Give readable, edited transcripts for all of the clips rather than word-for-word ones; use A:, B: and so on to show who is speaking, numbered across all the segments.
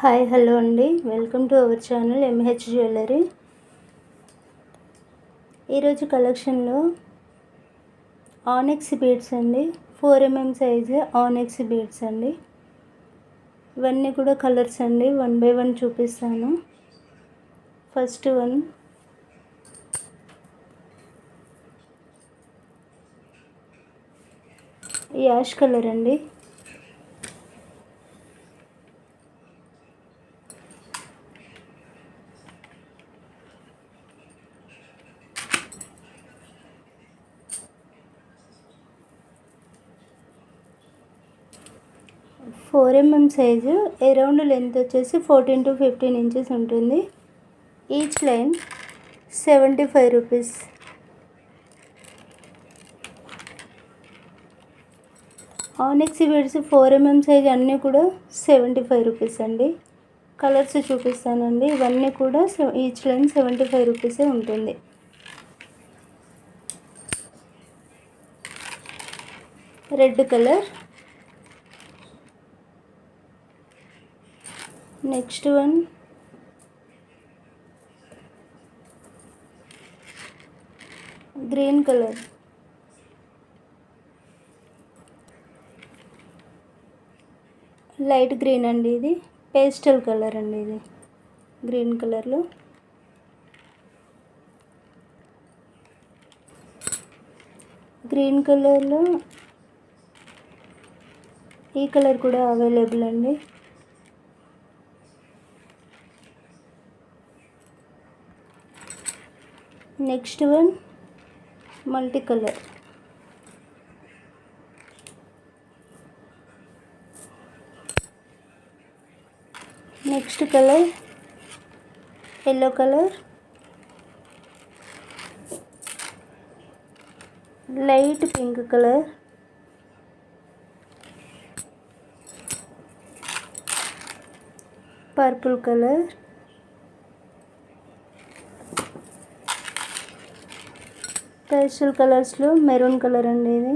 A: Hi hello అండి, welcome to our channel MH jewellery. ఈరోజు కలెక్షన్లో ఆనెక్స్ బీడ్స్ అండి, 4mm సైజు ఆనెక్స్ బీడ్స్ అండి. ఇవన్నీ కూడా కలర్స్ అండి, 1 by 1 చూపిస్తాను. ఫస్ట్ వన్ యాష్ కలర్ అండి. Four MM size, around length వచ్చేసి 14 to 15 inches ఉంటుంది. Each line 75 rupees. ఆనెక్స్ beads 4mm size అన్నీ కూడా 75 రూపీస్ అండి. కలర్స్ చూపిస్తానండి. ఇవన్నీ కూడా ఈచ్ లైన్ 75 రూపీసే ఉంటుంది. Red colour. Next one green colour. Light green అండి, ఇది పేస్టల్ కలర్ అండి. ఇది గ్రీన్ కలర్లో ఈ కలర్ కూడా అవైలబుల్ అండి. Next one multi colour. Next colour yellow colour, light pink colour, purple colour, pastel కలర్స్లో మెరూన్ కలర్ అండి. ఇది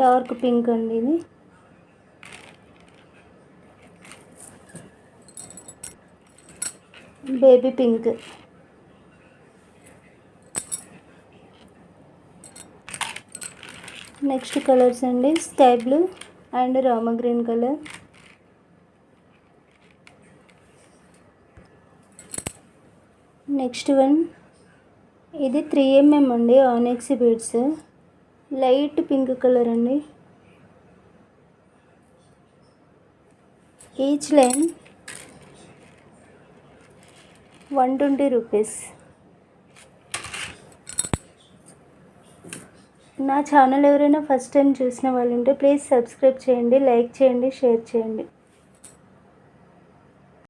A: డార్క్ పింక్ అండి. ఇది బేబీ పింక్. నెక్స్ట్ కలర్స్ అండి, sky blue and Rama green colour. Next one ఇది 3mm అండి, onyx beads, light pink colour అండి. Each line 120 rupees. నా ఛానల్ ఎవరైనా ఫస్ట్ టైం చూసిన వాళ్ళు ఉంటే ప్లీజ్ సబ్స్క్రైబ్ చేయండి, లైక్ చేయండి, షేర్ చేయండి.